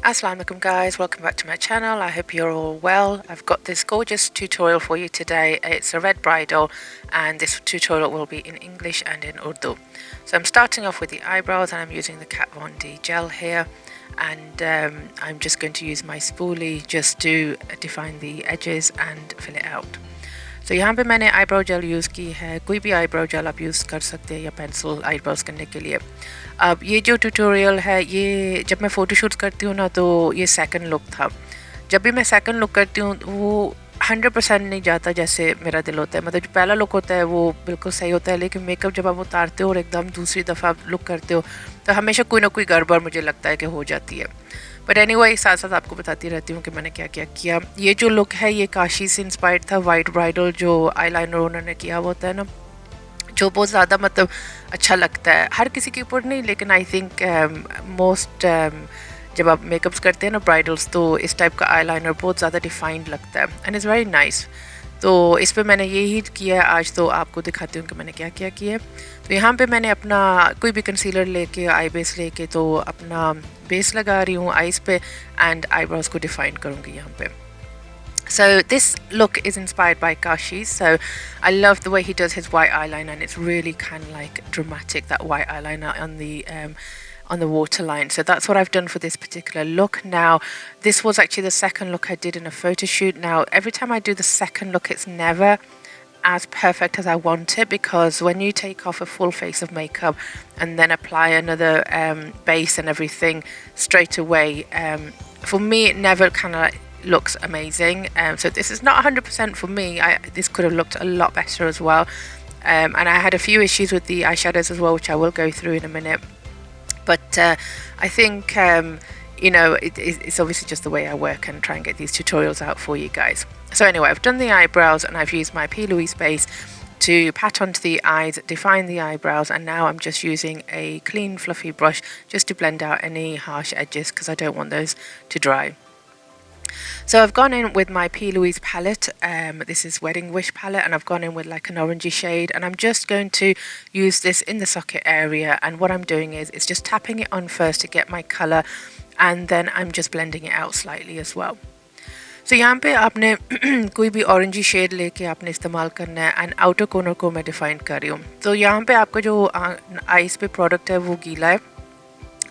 Assalamualaikum guys, welcome back to my channel. I hope you're all well. I've got this gorgeous tutorial for you today. It's a red bridal and this tutorial will be in English and in Urdu. So I'm starting off with the eyebrows and I'm using the Kat Von D gel here, and I'm just going to use my spoolie just to define the edges and fill it out. तो यहाँ पे मैंने eyebrow gel use की है. कोई भी eyebrow jail आप use कर सकते हैं या पेंसिल आईब्रोज करने के लिए. अब ये जो ट्यूटोरियल है ये जब मैं फ़ोटोशूट करती हूँ ना तो ये सेकंड लुक था. जब भी मैं सेकंड लुक करती हूँ वो 100% नहीं जाता जैसे मेरा दिल होता है. मतलब जो पहला लुक होता है वो बिल्कुल सही होता है, लेकिन मेकअप जब आप उतारते हो और एकदम दूसरी दफ़ा लुक करते हो तो हमेशा कोई ना कोई गड़बड़ मुझे लगता है कि हो जाती है. बट एनीवे साथ साथ आपको बताती रहती हूँ कि मैंने क्या क्या किया. ये जो लुक है ये काशी से इंस्पायर्ड था. वाइट ब्राइडल जो आईलाइनर उन्होंने किया हुआ होता है ना, जो बहुत ज़्यादा मतलब अच्छा लगता है. हर किसी के ऊपर नहीं, लेकिन आई थिंक मोस्ट जब आप मेकअप्स करते हैं ना ब्राइडल्स तो इस टाइप का आईलाइनर बहुत ज़्यादा डिफाइंड लगता है एंड इज़ वेरी नाइस. तो इस पे मैंने यही किया है आज. तो आपको दिखाती हूँ कि मैंने क्या क्या किया है. तो यहाँ पे मैंने अपना कोई भी कंसीलर लेके आई बेस लेके तो अपना बेस लगा रही हूँ आईज पे एंड आईब्रोज को डिफाइन करूँगी यहाँ पे. So this look is inspired by Kashi. So I love the way he does his white eyeliner, and it's really kind of like dramatic, that white eyeliner on the waterline. So that's what I've done for this particular look. Now this was actually the second look I did in a photo shoot. Now every time I do the second look it's never as perfect as I want it, because when you take off a full face of makeup and then apply another base and everything straight away, for me it never kind of looks amazing. So this is not 100% for me. This could have looked a lot better as well, and I had a few issues with the eyeshadows as well, which I will go through in a minute. But I think you know, it's obviously just the way I work and try and get these tutorials out for you guys. So anyway, I've done the eyebrows and I've used my P. Louise base to pat onto the eyes, define the eyebrows, and now I'm just using a clean fluffy brush just to blend out any harsh edges because I don't want those to dry. So I've gone in with my P. Louise palette. This is Wedding Wish palette, and I've gone in with like an orangey shade, and I'm just going to use this in the socket area. And what I'm doing is it's just tapping it on first to get my color, and then I'm just blending it out slightly as well. So यहाँ पे आपने कोई भी orangey shade लेके आपने इस्तेमाल करना है एंड आउटर कॉर्नर को मैं डिफाइन कर रही हूँ. तो यहाँ पे आपका जो आईज पे प्रोडक्ट है वो गीला है,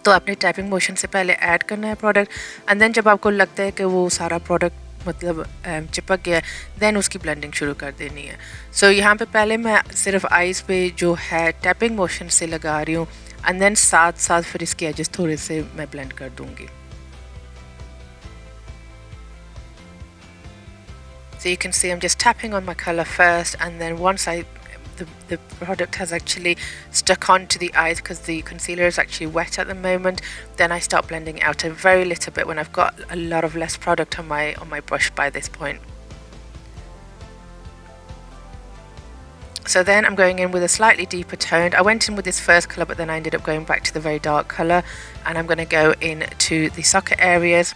तो आपने टैपिंग मोशन से पहले ऐड करना है प्रोडक्ट, एंड देन जब आपको लगता है कि वो सारा प्रोडक्ट मतलब चिपक गया देन उसकी ब्लेंडिंग शुरू कर देनी है. सो यहाँ पे पहले मैं सिर्फ आईज पे जो है टैपिंग मोशन से लगा रही हूँ एंड देन साथ साथ फिर इसके एजेस थोड़े से मैं ब्लेंड कर दूँगी. So you can see I'm just tapping on my color first, and then once the product has actually stuck onto the eyes because the concealer is actually wet at the moment, then I start blending it out a very little bit when I've got a lot of less product on my brush by this point. So then I'm going in with a slightly deeper toned. I went in with this first colour, but then I ended up going back to the very dark colour, and I'm going to go into the socket areas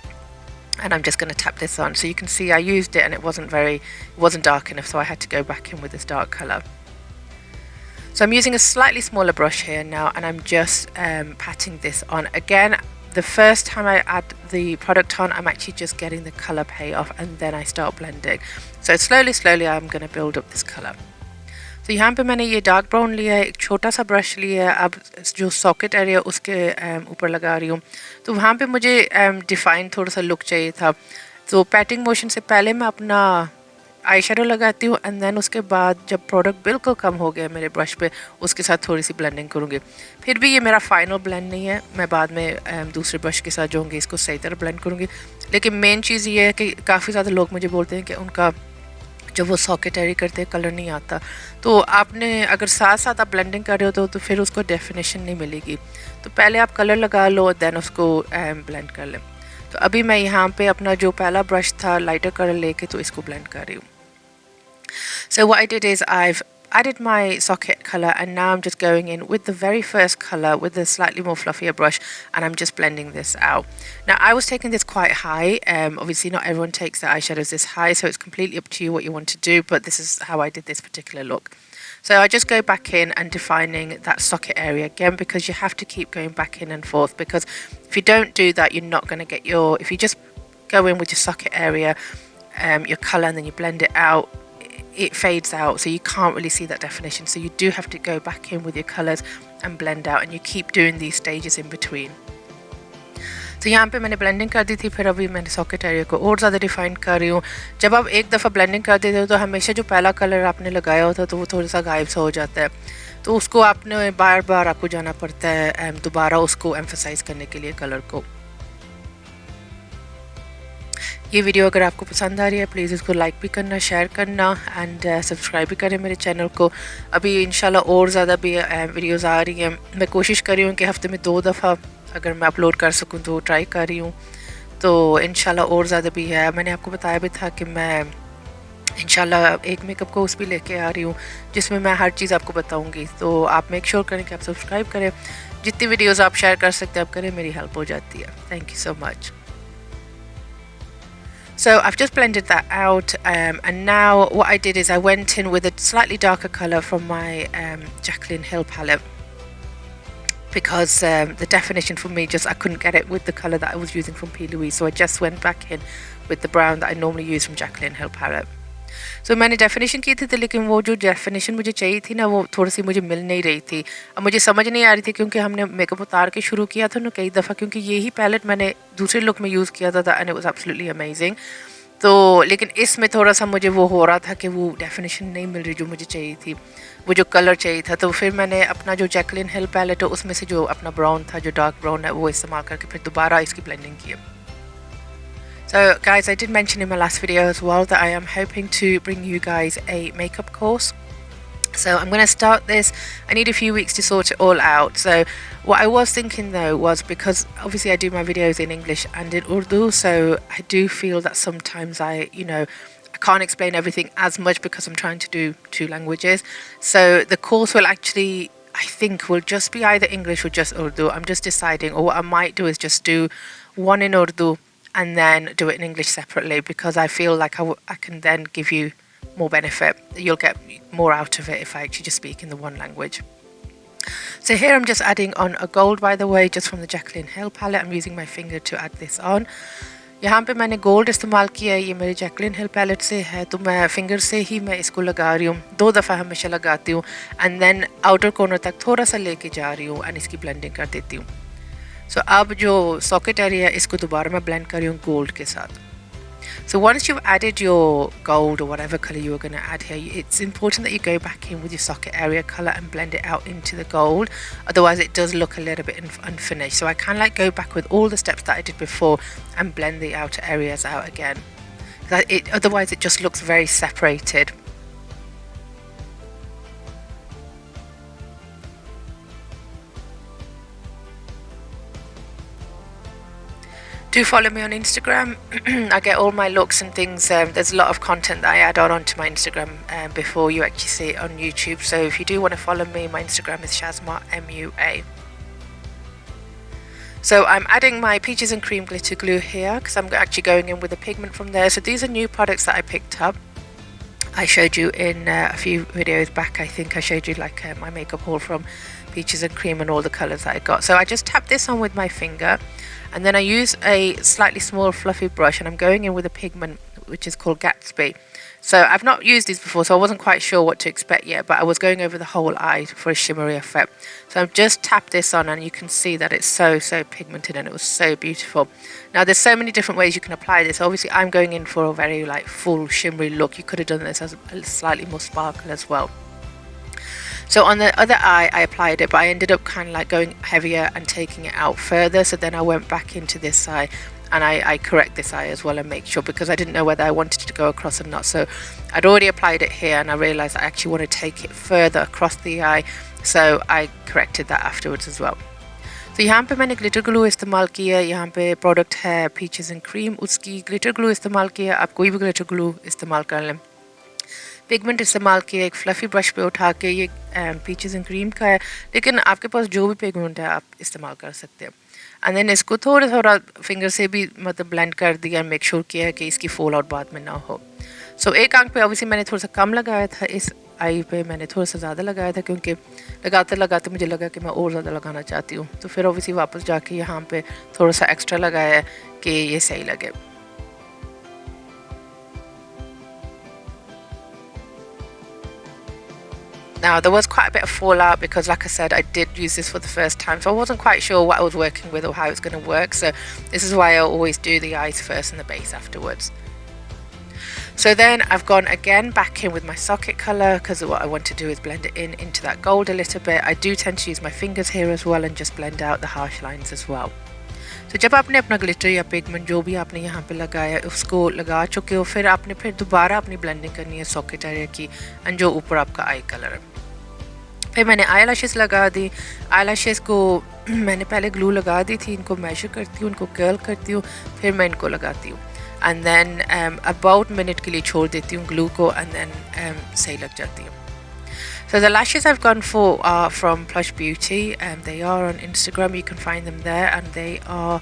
and I'm just going to tap this on. So you can see I used it and it wasn't dark enough, so I had to go back in with this dark colour. So I'm using a slightly smaller brush here now, and I'm just patting this on. Again, the first time I add the product on, I'm actually just getting the colour payoff and then I start blending. So slowly I'm going to build up this colour. तो यहाँ पे मैंने ये dark brown लिया है, एक छोटा सा ब्रश लिया है. अब जो सॉकेट एरिया उसके ऊपर लगा रही हूँ. तो वहाँ पे मुझे डिफाइन थोड़ा सा लुक चाहिए था. तो पैटिंग मोशन से पहले मैं अपना आई शेडो लगाती हूँ एंड देन उसके बाद जब प्रोडक्ट बिल्कुल कम हो गया मेरे ब्रश पे उसके साथ थोड़ी सी ब्लेंडिंग करूँगी. फिर भी ये मेरा फाइनल ब्लेंड नहीं है, मैं बाद में दूसरे ब्रश के साथ जो होंगे इसको सही तरह ब्लेंड करूँगी. लेकिन मेन चीज़ ये है कि काफ़ी ज़्यादा लोग मुझे बोलते हैं कि उनका जब वो सॉकेट एरी करते हैं कलर नहीं आता. तो आपने अगर साथ साथ आप ब्लेंडिंग कर रहे हो तो फिर उसको डेफिनेशन नहीं मिलेगी. तो पहले आप कलर लगा लो देन उसको ब्लेंड कर लें. तो अभी मैं यहाँ पे अपना जो पहला ब्रश था लाइटर कलर लेके तो इसको ब्लेंड कर रही हूँ. So what I did is I've added my socket color, and now I'm just going in with the very first color with a slightly more fluffier brush, and I'm just blending this out. Now I was taking this quite high. Obviously not everyone takes their eyeshadows this high, so it's completely up to you what you want to do, but this is how I did this particular look. So I just go back in and defining that socket area again, because you have to keep going back in and forth, because if you don't do that, you're not going to get your, if you just go in with your socket area, your colour, and then you blend it out, it fades out, so you can't really see that definition. So you do have to go back in with your colours and blend out, and you keep doing these stages in between. तो यहाँ पे मैंने blending कर दी थी, फिर अभी मैंने socket area को और ज़्यादा डिफाइन कर रही हूँ। जब आप एक दफ़ा ब्लेंडिंग कर देते हो तो हमेशा जो पहला कलर आपने लगाया होता है तो वो थोड़ा सा गायब सा हो जाता है, तो उसको आपने बार बार आपको जाना पड़ता है दोबारा उसको एम्फसाइज़ करने के लिए कलर को। ये वीडियो अगर आपको पसंद आ रही है प्लीज़ इसको लाइक भी करना, शेयर करना एंड सब्सक्राइब भी करें मेरे चैनल को। अभी इंशाल्लाह और ज़्यादा भी वीडियोज़ आ रही हैं। मैं कोशिश कर रही हूँ कि हफ़्ते में 2 दफ़ा अगर मैं अपलोड कर सकूँ तो ट्राई कर रही हूँ, तो इंशाल्लाह और ज़्यादा भी है। मैंने आपको बताया भी था कि मैं इंशाल्लाह एक मेकअप कोर्स भी लेके आ रही हूँ जिसमें मैं हर चीज़ आपको बताऊँगी, तो आप मेक श्योर करें कि आप सब्सक्राइब करें। जितनी वीडियोज़ आप शेयर कर सकते हैं आप करें, मेरी हेल्प हो जाती है। Thank you so much. So I've just blended that out, and now what I did is I went in with a slightly darker colour from my Jaclyn Hill palette, because the definition for me I couldn't get it with the colour that I was using from P. Louise, so I just went back in with the brown that I normally use from Jaclyn Hill palette. So मैंने definition की थी, लेकिन वो जो definition मुझे चाहिए थी ना, वो थोड़ी सी मुझे मिल नहीं रही थी। अब मुझे समझ नहीं आ रही थी क्योंकि हमने मेकअप उतार के शुरू किया था ना कई दफ़ा, क्योंकि यही पैलेट मैंने दूसरे लुक में यूज़ किया था and it was absolutely amazing. तो लेकिन इसमें थोड़ा सा मुझे वो हो रहा था कि वो डेफिनेशन नहीं मिल रही जो मुझे चाहिए थी, वो जो कलर चाहिए था। तो फिर मैंने अपना जो जैकलिन हिल पैलेट है उसमें से जो अपना ब्राउन था, जो डार्क ब्राउन है, वो इस्तेमाल करके फिर दोबारा इसकी ब्लेंडिंग की। So guys, I did mention in my last video as well that I am hoping to bring you guys a makeup course. So I'm going to start this. I need a few weeks to sort it all out. So what I was thinking though was, because obviously I do my videos in English and in Urdu, so I do feel that sometimes I can't explain everything as much because I'm trying to do 2 languages. So the course will actually, I think, will just be either English or just Urdu. I'm just deciding, or what I might do is just do one in Urdu and then do it in English separately, because I feel like I can then give you more benefit. You'll get more out of it if I actually just speak in the one language. So here I'm just adding on a gold, by the way, just from the Jaclyn Hill palette. I'm using my finger to add this on. यहाँ पे मैंने gold इस्तेमाल किया है, ये मेरे Jacqueline Hill palette से है, तो मैं फिंगर से ही मैं इसको लगा रही हूँ। 2 दफ़ा हमेशा लगाती हूँ एंड देन आउटर कॉर्नर तक थोड़ा सा लेके जा रही हूँ एंड इसकी ब्लेंडिंग कर देती हूँ। सो अब जो सॉकेट एरिया है इसको दोबारा मैं ब्लेंड कर रही हूँ गोल्ड के साथ। So once you've added your gold or whatever colour you were going to add here, it's important that you go back in with your socket area colour and blend it out into the gold. Otherwise it does look a little bit unfinished. So I kind of like go back with all the steps that I did before and blend the outer areas out again. Otherwise it just looks very separated. Do follow me on Instagram. I get all my looks and things. There's a lot of content that I add on onto my Instagram before you actually see it on YouTube. So if you do want to follow me, my Instagram is Shazma MUA. So I'm adding my Peaches and Cream glitter glue here because I'm actually going in with a pigment from there. So these are new products that I picked up. I showed you in a few videos back. I think I showed you like my makeup haul from Peaches and Cream and all the colours that I got. So I just tap this on with my finger. And then I use a slightly small fluffy brush and I'm going in with a pigment which is called Gatsby. So I've not used these before, so I wasn't quite sure what to expect yet, but I was going over the whole eye for a shimmery effect. So I've just tapped this on and you can see that it's so pigmented and it was so beautiful. Now there's so many different ways you can apply this. Obviously I'm going in for a very like full shimmery look. You could have done this as a slightly more sparkle as well. So on the other eye I applied it, but I ended up kind of like going heavier and taking it out further. So then I went back into this eye and I correct this eye as well and make sure, because I didn't know whether I wanted it to go across or not. So I'd already applied it here and I realized I actually want to take it further across the eye, so I corrected that afterwards as well. तो यहाँ पे मैंने glitter glue इस्तेमाल किया है। यहाँ पे product है पीचेस एंड क्रीम, उसकी ग्लिटर ग्लू इस्तेमाल किया। आप कोई भी ग्लिटर ग्लू इस्तेमाल कर लें। पिगमेंट इस्तेमाल किया एक फ्लफ़ी ब्रश पे उठा के, ये पीचेस एंड क्रीम का है, लेकिन आपके पास जो भी पिगमेंट है आप इस्तेमाल कर सकते हैं। एंड देन इसको थोड़ा फिंगर से भी मतलब ब्लेंड कर दिया, मेक श्योर किया कि इसकी फॉल आउट बाद में ना हो। सो एक आंख पे ऑब्वियसली मैंने थोड़ा सा कम लगाया था इस आई पे मैंने थोड़ा सा ज़्यादा लगाया था, क्योंकि लगाते लगाते मुझे लगा कि मैं और ज़्यादा लगाना चाहती हूँ। तो फिर ऑब्वियसली वापस जाके यहाँ पे थोड़ा सा एक्स्ट्रा लगाया है कि ये सही लगे। Now, there was quite a bit of fallout because, like I said, I did use this for the first time, so I wasn't quite sure what I was working with or how it's going to work. So this is why I always do the eyes first and the base afterwards. So then I've gone again back in with my socket colour, because what I want to do is blend it in into that gold a little bit. I do tend to use my fingers here as well and just blend out the harsh lines as well. तो जब आपने अपना glitter या pigment जो भी आपने यहाँ पे लगाया उसको लगा चुके हो, फिर आपने फिर दोबारा अपनी ब्लेंडिंग करनी है सॉकेट एरिया की एंड जो ऊपर आपका आई कलर है। फिर मैंने आई लैशेस लगा दी। आई लैशेस को मैंने पहले ग्लू लगा दी थी, इनको मेजर करती हूँ, इनको कर्ल करती हूँ, फिर मैं इनको लगाती हूँ एंड देन अबाउट मिनट के लिए छोड़ देती हूँ ग्लू को एंड देन सही लग जाती हूँ। So the lashes I've gone for are from Plush Beauty, and they are on Instagram. You can find them there, and they are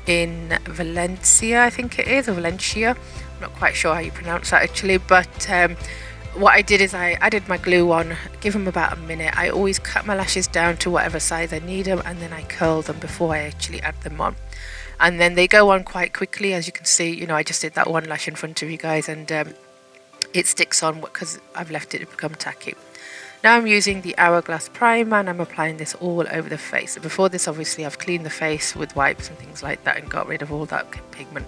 in Valencia, I think it is, or Valencia. I'm not quite sure how you pronounce that actually, but what I did is I added my glue on, give them about a minute. I always cut my lashes down to whatever size I need them, and then I curl them before I actually add them on. And then they go on quite quickly, as you can see. You know, I just did that one lash in front of you guys, and it sticks on because I've left it to become tacky. Now I'm using the Hourglass primer and I'm applying this all over the face. Before this, obviously, I've cleaned the face with wipes and things like that and got rid of all that pigment.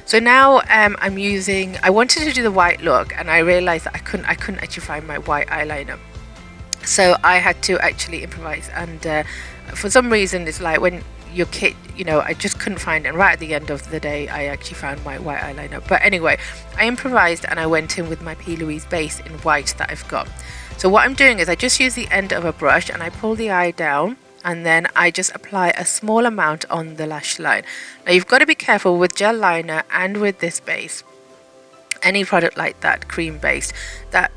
So now I'm using, I wanted to do the white look and I realized that I couldn't actually find my white eyeliner. So I had to actually improvise, and for some reason it's like when your kit, you know, I just couldn't find it, and right at the end of the day I actually found my white eyeliner. But anyway, I improvised and I went in with my P. Louise base in white that I've got. So what I'm doing is I just use the end of a brush and I pull the eye down, and then I just apply a small amount on the lash line. Now you've got to be careful with gel liner and with this base, any product like that, cream based, that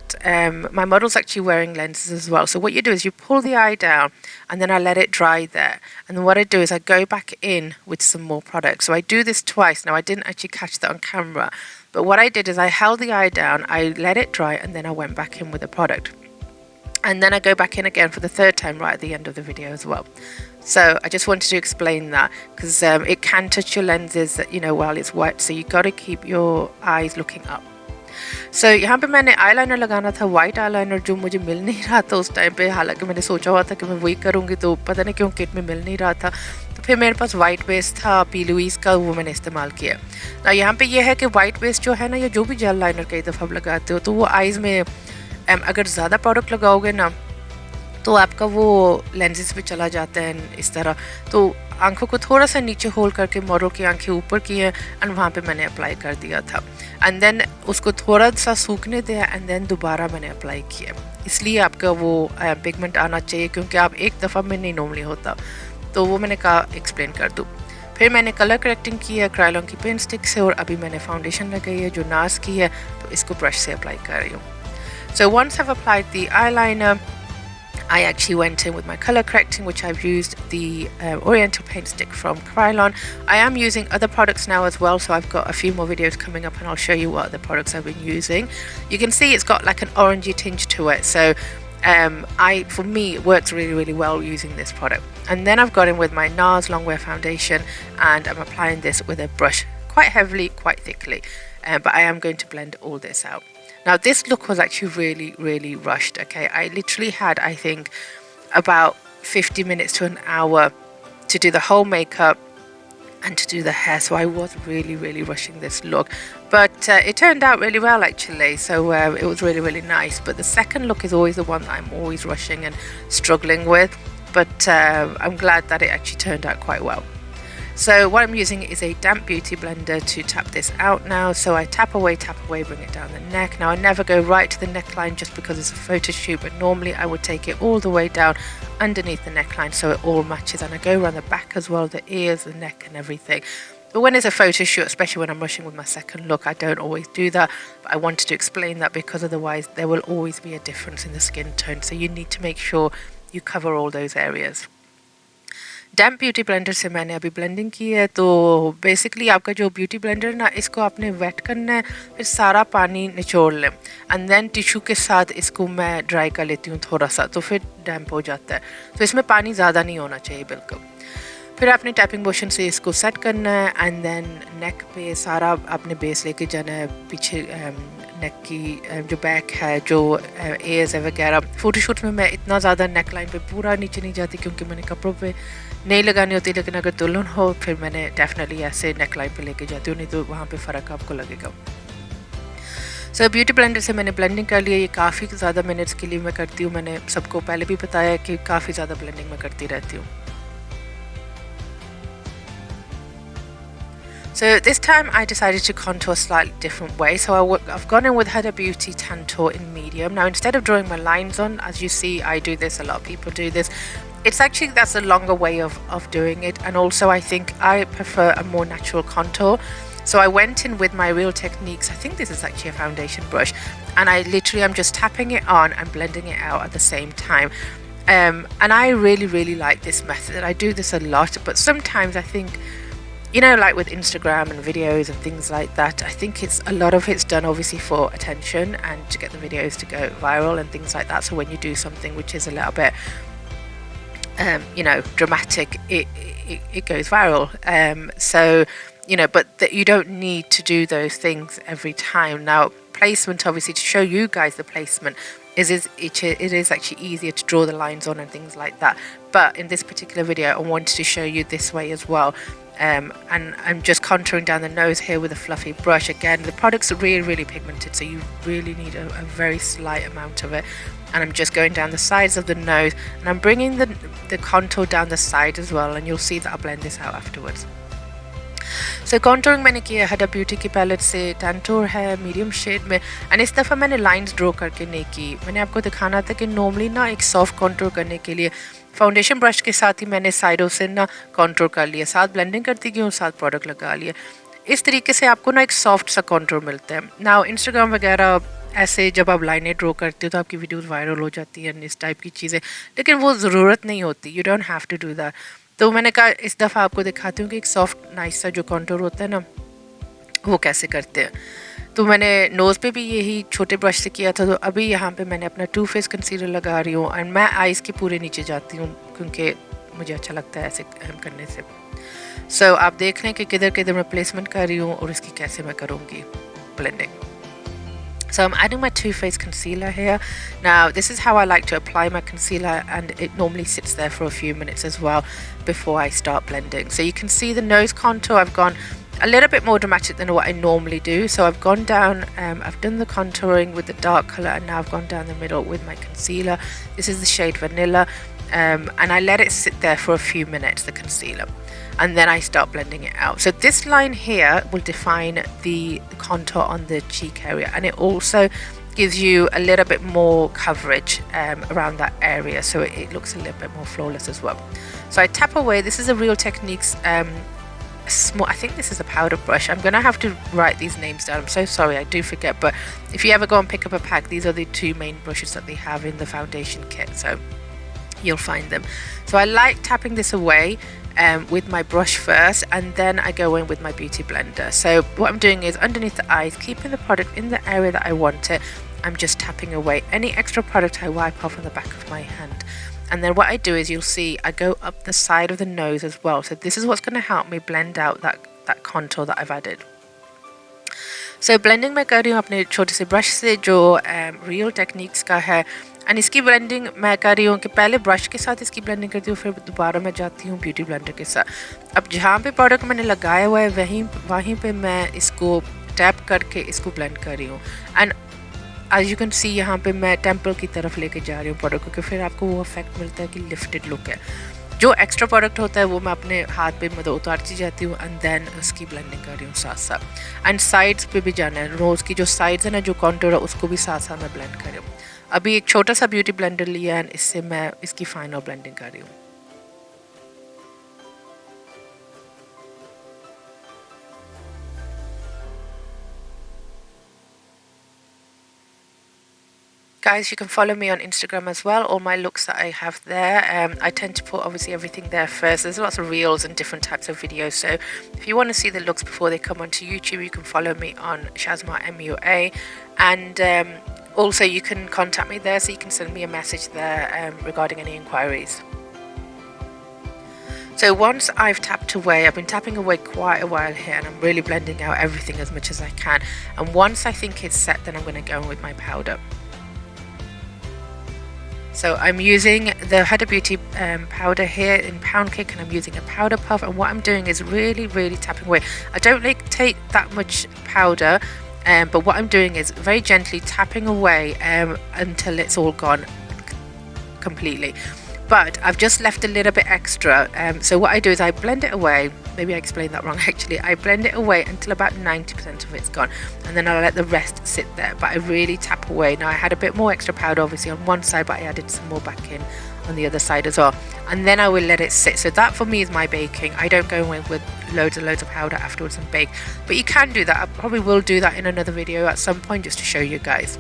my model's actually wearing lenses as well. So what you do is you pull the eye down and then I let it dry there. And then what I do is I go back in with some more product. So I do this twice. Now I didn't actually catch that on camera, but what I did is I held the eye down, I let it dry, and then I went back in with the product. And then I go back in again for the third time right at the end of the video as well. So I just wanted to explain that because it can touch your lenses, you know, while it's wet. So you got to keep your eyes looking up. So यहाँ पे मैंने eyeliner लगाना था, white eyeliner, जो मुझे मिल नहीं रहा था उस टाइम पे। हालांकि मैंने सोचा हुआ था कि मैं वही करूँगी, तो पता नहीं क्यों किट में मिल नहीं रहा था। तो फिर मेरे पास white base था P. Louise का, वो मैंने इस्तेमाल किया। ना यहाँ पे ये है कि white base जो है ना, या जो भी जेल लाइनर कई दफ़ा आप लगाते हो, तो वो आइज़ में अगर ज़्यादा प्रोडक्ट लगाओगे ना तो आपका वो लेंसेज पे चला जाता है इस तरह। तो आंखों को थोड़ा सा नीचे होल्ड करके मॉडल की आंखें ऊपर की हैं एंड वहाँ पे मैंने अप्लाई कर दिया था, एंड देन उसको थोड़ा सा सूखने दिया एंड देन दोबारा मैंने अप्लाई किया। इसलिए आपका वो पिगमेंट आना चाहिए, क्योंकि आप एक दफ़ा में नहीं नॉर्मली होता। तो वो मैंने कहा एक्सप्लेन कर दूँ। फिर मैंने कलर करेक्टिंग की है क्रायलॉन की पेन स्टिक से, और अभी मैंने फाउंडेशन लगाई है जो नाज की है, तो इसको ब्रश से अप्लाई कर रही हूँ। So once I've applied the eyeliner, I actually went in with my color correcting, which I've used the Oriental paint stick from Krylon. I am using other products now as well, so I've got a few more videos coming up and I'll show you what other products I've been using. You can see it's got like an orangey tinge to it, so for me it works really well using this product. And then I've got in with my NARS Longwear foundation and I'm applying this with a brush quite heavily, quite thickly, but I am going to blend all this out. Now this look was actually really rushed, okay? I literally had, I think, about 50 minutes to an hour to do the whole makeup and to do the hair, so I was really rushing this look. But it turned out really well actually, so it was really nice. But the second look is always the one that I'm always rushing and struggling with, but I'm glad that it actually turned out quite well. So what I'm using is a damp beauty blender to tap this out now. So I tap away, bring it down the neck. Now I never go right to the neckline just because it's a photo shoot, but normally I would take it all the way down underneath the neckline so it all matches. And I go around the back as well, the ears, the neck and everything. But when it's a photo shoot, especially when I'm rushing with my second look, I don't always do that. But I wanted to explain that because otherwise there will always be a difference in the skin tone. So you need to make sure you cover all those areas. Damp beauty blender से मैंने अभी blending की है। तो basically आपका जो beauty blender ना, इसको आपने वेट करना है, फिर सारा पानी निचोड़ लें एंड देन टिशू के साथ इसको मैं ड्राई कर लेती हूँ थोड़ा सा, तो फिर डैम्प हो जाता है। तो इसमें पानी ज़्यादा नहीं होना चाहिए बिल्कुल। फिर आपने टैपिंग मोशन से इसको सेट करना है एंड देन नेक पे सारा आपने बेस लेके जाना है। पीछे नेक की जो बैक है, जो एयर्स है वगैरह, फ़ोटोशूट में मैं इतना ज़्यादा नेक लाइन पे पूरा नीचे नहीं जाती क्योंकि मैंने कपड़ों पे नहीं लगानी होती, लेकिन अगर दुल्हन हो फिर मैंने डेफिनेटली ऐसे नेक लाइन पे लेके जाती हूँ, नहीं तो वहाँ पे फ़र्क आपको लगेगा। सो ब्यूटी ब्लेंडर से मैंने ब्लेंडिंग कर लिया। ये काफ़ी ज़्यादा मिनट्स के लिए मैं करती हूँ, मैंने सबको पहले भी बताया कि काफ़ी ज़्यादा ब्लेंडिंग मैं करती रहती हूँ। So this time I decided to contour a slightly different way. So I've gone in with Huda Beauty Tantour in medium. Now instead of drawing my lines on, as you see, I do this, a lot of people do this. It's actually, that's a longer way of doing it. And also I think I prefer a more natural contour. So I went in with my Real Techniques, I think this is actually a foundation brush, and I literally am just tapping it on and blending it out at the same time. And I really like this method. I do this a lot, but sometimes I think, you know, like with Instagram and videos and things like that, I think it's a lot of it's done obviously for attention and to get the videos to go viral and things like that. So when you do something which is a little bit you know, dramatic, it goes viral. So, you know, but you don't need to do those things every time. Now placement, obviously, to show you guys the placement, it is actually easier to draw the lines on and things like that. But in this particular video I wanted to show you this way as well. And I'm just contouring down the nose here with a fluffy brush. Again, the product's really pigmented, so you really need a very slight amount of it. And I'm just going down the sides of the nose, and I'm bringing the contour down the side as well, and you'll see that I'll blend this out afterwards. So contouring मैंने किया है Huda Beauty की palette से, टैंटोर है medium shade में, and इस दफ़ा मैंने लाइंस ड्रॉ करके नहीं की। मैंने आपको दिखाना था कि नॉर्मली ना एक सॉफ्ट कॉन्टूर करने के लिए फाउंडेशन ब्रश के साथ ही मैंने साइडों से ना कॉन्टूर कर लिया, साथ ब्लेंडिंग करती गई और साथ प्रोडक्ट लगा लिया। इस तरीके से आपको ना एक सॉफ्ट सा कॉन्टूर मिलता है। नाउ इंस्टाग्राम वगैरह ऐसे जब आप लाइनें ड्रॉ करते हो तो आपकी वीडियोस वायरल हो जाती है इस टाइप की चीज़ें, लेकिन वो ज़रूरत नहीं होती। You don't have to do that. तो मैंने कहा इस दफ़ा आपको दिखाती हूँ कि एक सॉफ्ट नाइस सा जो कॉन्टूर होता है ना, वो कैसे करते हैं। तो मैंने नोज़ पे भी यही छोटे ब्रश से किया था। तो अभी यहाँ पे मैंने अपना टू फेस कंसीलर लगा रही हूँ, एंड मैं आइज़ के पूरे नीचे जाती हूँ क्योंकि मुझे अच्छा लगता है ऐसे करने से। सो आप देख लें कि किधर किधर मैं प्लेसमेंट कर रही हूँ और इसकी कैसे मैं करूँगी blending. So I'm adding my Too Faced concealer here. Now this is how I like to apply my concealer, and it normally sits there for a few minutes as well before I start blending. So you can see the nose contour, I've gone a little bit more dramatic than what I normally do. So I've gone down, I've done the contouring with the dark colour, and now I've gone down the middle with my concealer. This is the shade Vanilla, and I let it sit there for a few minutes, the concealer, and then I start blending it out. So this line here will define the contour on the cheek area, and it also gives you a little bit more coverage around that area, so it looks a little bit more flawless as well. So I tap away. This is a Real Techniques small, I think this is a powder brush. I'm gonna have to write these names down. I'm so sorry, I do forget, but if you ever go and pick up a pack, these are the two main brushes that they have in the foundation kit, so you'll find them. So I like tapping this away with my brush first, and then I go in with my beauty blender. So what I'm doing is underneath the eyes, keeping the product in the area that I want it, I'm just tapping away any extra product. I wipe off on the back of my hand, and then what I do is, you'll see I go up the side of the nose as well. So this is what's going to help me blend out that contour that I've added. So blending मैं कर रही हूँ अपने छोटे से brush से जो Real Techniques का है, एंड इसकी ब्लेंडिंग मैं कर रही हूँ कि पहले ब्रश के साथ इसकी ब्लेंडिंग करती हूँ, फिर दोबारा मैं जाती हूँ ब्यूटी ब्लेंडर के साथ। अब जहाँ पे प्रोडक्ट मैंने लगाया हुआ है वहीं पे मैं इसको टैप करके इसको ब्लेंड कर रही हूँ, and as you can see यहाँ पे मैं टेम्पल की तरफ लेके जा रही हूँ प्रोडक्ट को, कि फिर आपको वो इफेक्ट मिलता है कि लिफ्टेड लुक है। जो एक्स्ट्रा प्रोडक्ट होता है वो मैं अपने हाथ पे मतलब उतारती जाती हूँ, एंड देन उसकी ब्लेंडिंग कर रही हूँ साथ साथ। एंड साइड्स पे भी जाना है, नोज़ की जो साइड्स है ना, जो कॉन्टूर है, उसको भी साथ साथ मैं ब्लेंड कर रही हूँ। अभी एक छोटा सा ब्यूटी ब्लेंडर लिया, एंड इससे मैं इसकी फाइनल ब्लेंडिंग कर रही हूँ। Guys, you can follow me on Instagram as well, all my looks that I have there. I tend to put obviously everything there first. There's lots of reels and different types of videos, so if you want to see the looks before they come onto YouTube, you can follow me on Shazma MUA, and also you can contact me there, so you can send me a message there regarding any inquiries. So once I've tapped away, I've been tapping away quite a while here, and I'm really blending out everything as much as I can, and once I think it's set, then I'm going to go in with my powder. So I'm using the Huda Beauty powder here in Pound Cake, and I'm using a powder puff, and what I'm doing is really tapping away. I don't like take that much powder, but what I'm doing is very gently tapping away until it's all gone completely. But I've just left a little bit extra, so what I do is I blend it away. Maybe I explained that wrong actually. I blend it away until about 90% of it's gone, and then I'll let the rest sit there, but I really tap away. Now I had a bit more extra powder obviously on one side, but I added some more back in on the other side as well, and then I will let it sit. So that for me is my baking. I don't go in with loads of powder afterwards and bake, but you can do that. I probably will do that in another video at some point just to show you guys.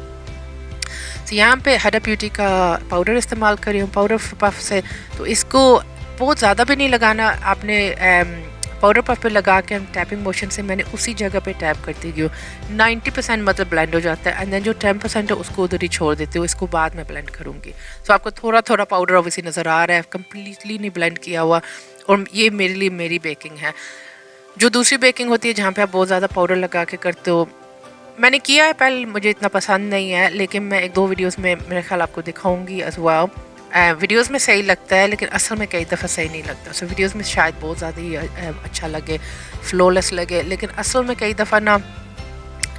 तो यहाँ पे हडा beauty का powder इस्तेमाल करी हूँ powder puff से, तो इसको बहुत ज़्यादा भी नहीं लगाना आपने। पाउडर पफ पे लगा के हम टैपिंग मोशन से मैंने उसी जगह पे टैप करती गई हूँ। 90% मतलब ब्लेंड हो जाता है, एंड देन जो 10% है उसको उधर ही छोड़ देती हूँ, इसको बाद में ब्लेंड करूँगी। तो आपको थोड़ा पाउडर ऑब्वियसली नज़र आ रहा है, कम्प्लीटली नहीं ब्लेंड किया हुआ, और ये मेरे लिए मेरी बेकिंग है। जो दूसरी बेकिंग होती है जहाँ पर आप बहुत ज़्यादा पाउडर लगा के करते हो, मैंने किया है पहले, मुझे इतना पसंद नहीं है, लेकिन मैं एक दो वीडियोस में मेरे ख्याल आपको दिखाऊंगी एज वेल। वीडियोस में सही लगता है, लेकिन असल में कई दफ़ा सही नहीं लगता। सो वीडियोस में शायद बहुत ज़्यादा ही अच्छा लगे, फ्लॉलेस लगे, लेकिन असल में कई दफ़ा ना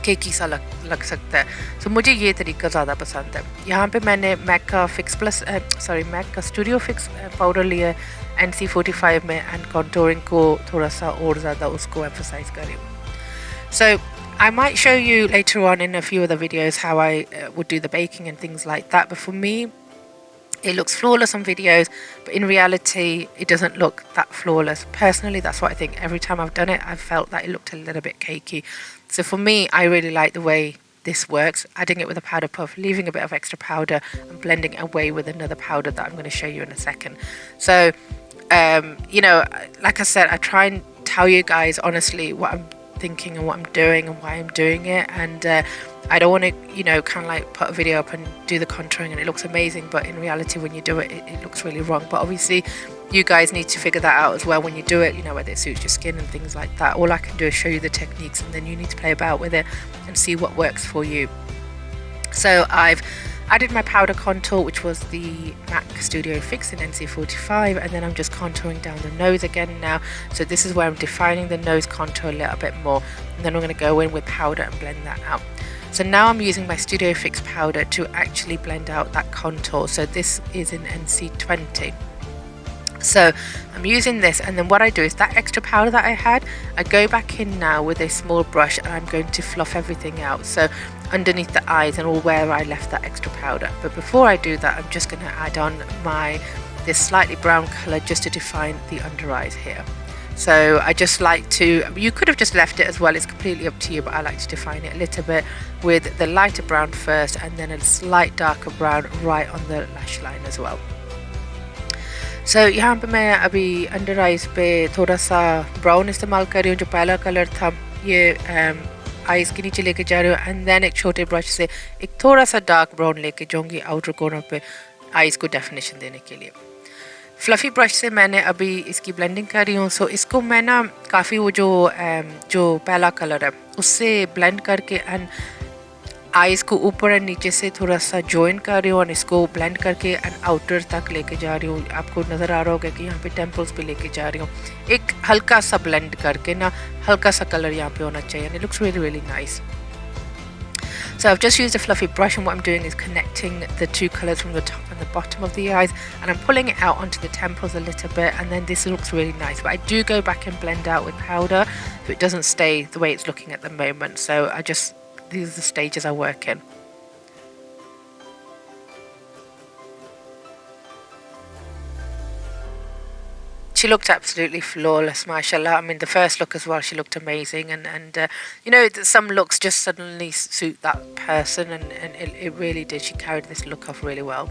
केकी सा लग सकता है। सो मुझे ये तरीका ज़्यादा पसंद है। यहाँ पे मैंने मैक का स्टूडियो फिक्स पाउडर लिया है NC45 में, एंड कॉन्टोरिंग को थोड़ा सा और ज़्यादा उसको एम्फसाइज कर रही हूँ। सो I might show you later on in a few other videos how I would do the baking and things like that, but for me it looks flawless on videos, but in reality it doesn't look that flawless. Personally, that's what I think. Every time I've done it, I've felt that it looked a little bit cakey. So for me, I really like the way this works, adding it with a powder puff, leaving a bit of extra powder and blending it away with another powder that I'm going to show you in a second. So you know, like I said, I try and tell you guys honestly what I'm thinking and what I'm doing and why I'm doing it, and I don't want to, you know, kind of like put a video up and do the contouring and it looks amazing, but in reality when you do it, it looks really wrong. But obviously you guys need to figure that out as well when you do it, you know, whether it suits your skin and things like that. All I can do is show you the techniques, and then you need to play about with it and see what works for you. So I've added my powder contour, which was the MAC Studio Fix in NC45, and then I'm just contouring down the nose again now. So this is where I'm defining the nose contour a little bit more, and then I'm going to go in with powder and blend that out. So now I'm using my Studio Fix powder to actually blend out that contour. So this is in NC20. So I'm using this, and then what I do is that extra powder that I had, I go back in now with a small brush and I'm going to fluff everything out. So underneath the eyes and all where I left that extra powder. But before I do that, I'm just going to add on this slightly brown colour just to define the under eyes here. So I just like to, you could have just left it as well, it's completely up to you, but I like to define it a little bit with the lighter brown first and then a slight darker brown right on the lash line as well. So यहाँ पे मैं अभी under eyes पे थोड़ा सा brown इस्तेमाल कर रही हूँ, जो पहला कलर था ये आइज़ के नीचे लेके जा रही हूँ, एंड देन एक छोटे ब्रश से एक थोड़ा सा डार्क ब्राउन लेके जाऊँगी आउटर कॉर्नर पे आइज़ को डेफिनेशन देने के लिए। फ्लफ़ी ब्रश से मैंने अभी इसकी ब्लेंडिंग कर रही हूँ। सो इसको मैं ना काफ़ी वो जो पहला कलर है उससे ब्लेंड करके एंड आइज़ को ऊपर एंड नीचे से थोड़ा सा जॉइन कर रही हूँ और इसको ब्लेंड करके एंड आउटर तक लेके जा रही हूँ। आपको नज़र आ रहा होगा कि यहाँ पे टेम्पल्स पे लेके जा रही हूँ, एक हल्का सा ब्लेंड करके ना, हल्का सा कलर यहाँ पे होना चाहिए, and it looks really really nice. So I've just used a fluffy brush, and what I'm doing is connecting the two colours from the top and the bottom of the eyes, and I'm pulling it out onto the temples a little bit, and then this looks really nice. But I do go back and blend out with powder so it doesn't stay the way it's looking at the moment. So these are the stages I work in. She looked absolutely flawless, mashallah. I mean, the first look as well, she looked amazing. And you know, some looks just suddenly suit that person, and it really did. She carried this look off really well.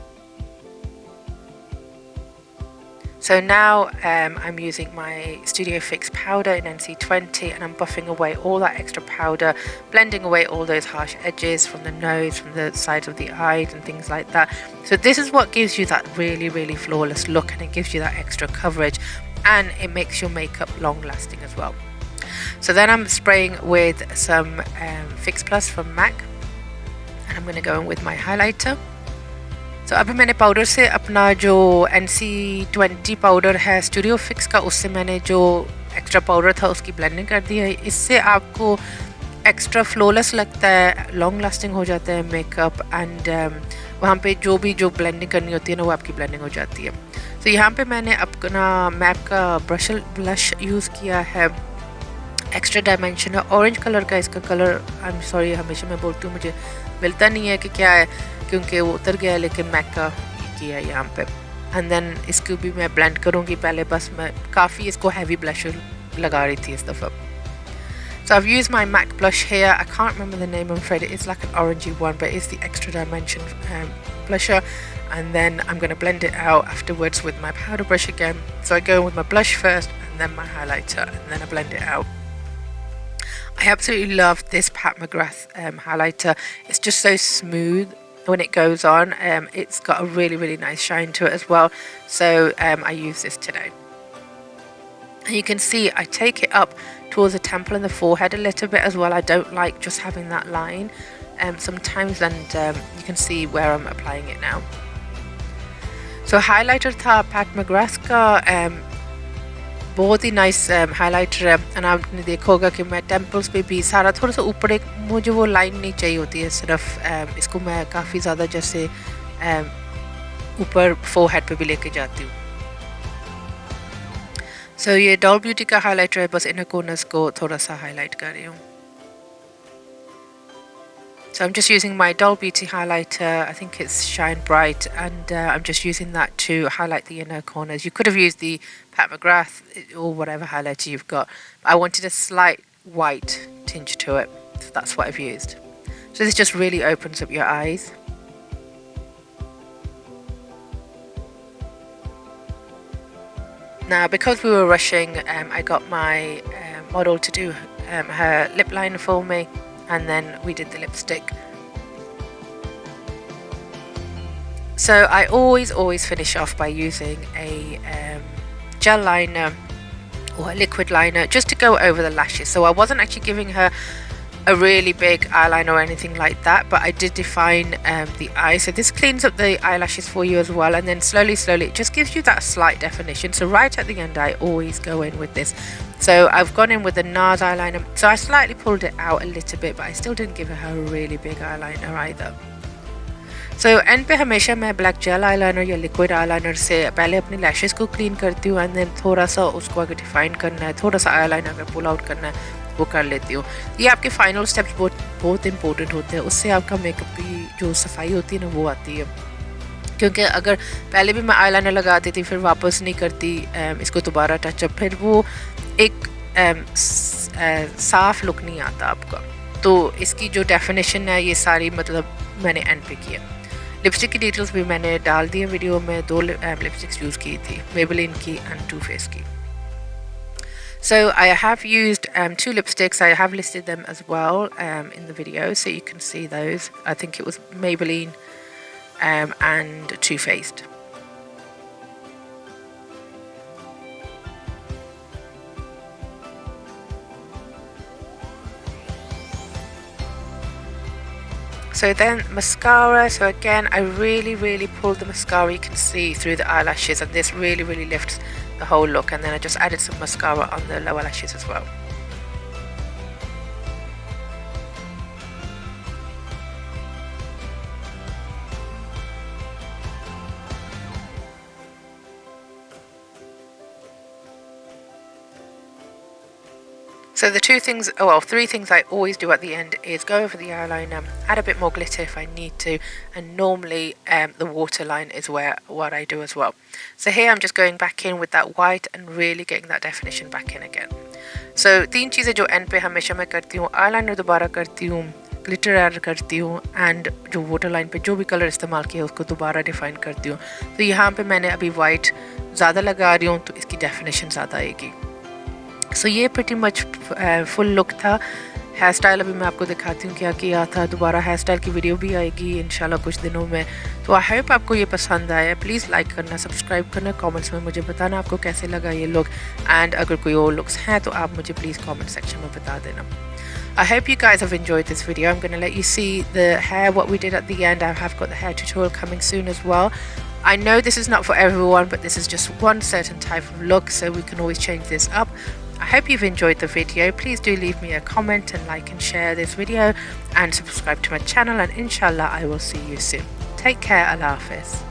So now I'm using my Studio Fix powder in NC20, and I'm buffing away all that extra powder, blending away all those harsh edges from the nose, from the sides of the eyes and things like that. So this is what gives you that really, really flawless look, and it gives you that extra coverage, and it makes your makeup long lasting as well. So then I'm spraying with some Fix Plus from MAC, and I'm going to go in with my highlighter. तो अभी मैंने powder से अपना जो NC20 powder है studio fix का, उससे मैंने जो एक्स्ट्रा पाउडर था उसकी ब्लेंडिंग कर दी है। इससे आपको एक्स्ट्रा फ्लॉलेस लगता है, लॉन्ग लास्टिंग हो जाता है मेकअप, एंड वहाँ पे जो ब्लेंडिंग करनी होती है ना, वो आपकी ब्लेंडिंग हो जाती है। तो यहाँ पे मैंने अपना मैक का ब्लश यूज़ किया है, एक्स्ट्रा डायमेंशन है, ऑरेंज कलर का इसका कलर। आई एम सॉरी, हमेशा मैं बोलती हूँ मुझे मिलता नहीं है कि क्या है, क्योंकि वो उतर गया है, लेकिन मैक का किया है यहाँ पे। एंड देन इसको भी मैं ब्लेंड करूँगी पहले, बस मैं काफ़ी इसको हैवी ब्लश लगा रही थी इस दफ़ा। So I've used my MAC blush here. I can't remember the name, I'm afraid. It's like an orangey one, but it's the extra dimension blusher. And then I'm going to blend it out afterwards with my powder brush again. So I go in with my blush first, and then my highlighter, and then I blend it out. I absolutely love this Pat McGrath highlighter. It's just so smooth when it goes on. It's got a really, really nice shine to it as well. So I use this today. And you can see I take it up towards the temple and the forehead a little bit as well. I don't like just having that line sometimes, and you can see where I'm applying it now. So highlighter था Pat McGrath का, बहुत ही nice highlighter है। And आपने देखा होगा कि मैं temples पे भी सारा थोड़ा सा ऊपर, एक मुझे वो लाइन नहीं चाहिए होती है सिर्फ, इसको मैं काफ़ी ज़्यादा जैसे ऊपर फोरहेड पे भी लेके जाती हूँ। सो ये डॉल ब्यूटी का हाइलाइटर है, बस इनर कॉर्नर्स को थोड़ा सा हाईलाइट कर रही हूँ। So I'm just using my Doll Beauty highlighter, I think it's Shine Bright, and I'm just using that to highlight the inner corners. You could have used the Pat McGrath or whatever highlighter you've got. I wanted a slight white tinge to it, so that's what I've used. So this just really opens up your eyes. Now, because we were rushing, I got my model to do her lip liner for me, and then we did the lipstick. So I always finish off by using a gel liner or a liquid liner just to go over the lashes. So I wasn't actually giving her a really big eyeliner or anything like that, but I did define the eye. So this cleans up the eyelashes for you as well, and then slowly it just gives you that slight definition. So right at the end I always go in with this. So I've gone in with the NARS eyeliner, so I slightly pulled it out a little bit, but I still didn't give her a really big eyeliner either. So and पे हमेशा मैं black jail eyeliner या liquid eyeliner से पहले अपनी lashes को clean करती हूँ, एंड देन थोड़ा सा उसको अगर डिफाइन करना है, थोड़ा सा आईलाइनर अगर पुल आउट करना है वो कर लेती हूँ। ये आपके फाइनल स्टेप्स बहुत इंपॉर्टेंट होते हैं, उससे आपका मेकअप की जो सफाई होती है ना वो आती है। क्योंकि अगर पहले भी मैं आईलाइनर लगाती थी फिर वापस नहीं करती इसको दोबारा टचअप, फिर वो एक साफ लुक नहीं आता आपका। तो इसकी जो डेफिनेशन है ये सारी मतलब मैंने एंड पे किया। लिपस्टिक की डिटेल्स भी मैंने डाल दी है वीडियो में, 2 लिपस्टिक्स यूज़ की थी, मेबेलिन की एंड टू फेस की। So I have used 2 lipsticks. I have listed them as well in the video, so you can see those. I think it was Maybelline and Too Faced. So then mascara, so again I really pulled the mascara, you can see through the eyelashes, and this really lifts the whole look. And then I just added some mascara on the lower lashes as well. So the two things, oh well, three things I always do at the end is go over the eyeliner, add a bit more glitter if I need to, and normally the waterline is what I do as well. So here I'm just going back in with that white and really getting that definition back in again. So तीन चीज़ें जो end पे हमेशा मैं करती हूँ, eyeliner दोबारा करती हूँ, glitter ऐड करती हूँ, and जो waterline पे जो भी कलर इस्तेमाल किया उसको दोबारा define करती हूँ. तो यहाँ पे मैंने अभी white ज़्यादा लगा रही हूँ तो इसकी definition ज़्यादा आएगी. सो ये प्रिटी मच फुल लुक था. हेयर स्टाइल अभी मैं आपको दिखाती हूँ क्या किया था. दोबारा हेयर स्टाइल की वीडियो भी आएगी इंशाल्लाह कुछ दिनों में. तो आई होप आपको ये पसंद आया. प्लीज़ लाइक करना, सब्सक्राइब करना, कमेंट्स में मुझे बताना आपको कैसे लगा ये लुक. एंड अगर कोई और लुक्स हैं तो आप मुझे प्लीज़ कमेंट सेक्शन में बता देना. I hope you guys have enjoyed this video. I'm going to let you see the hair, what we did at the end. I have got the hair tutorial coming soon as well. I know this is not for everyone, but this is just one certain type of look, so we can always change this up. I hope you've enjoyed the video. Please do leave me a comment and like and share this video and subscribe to my channel, and inshallah I will see you soon. Take care. Allah Hafiz.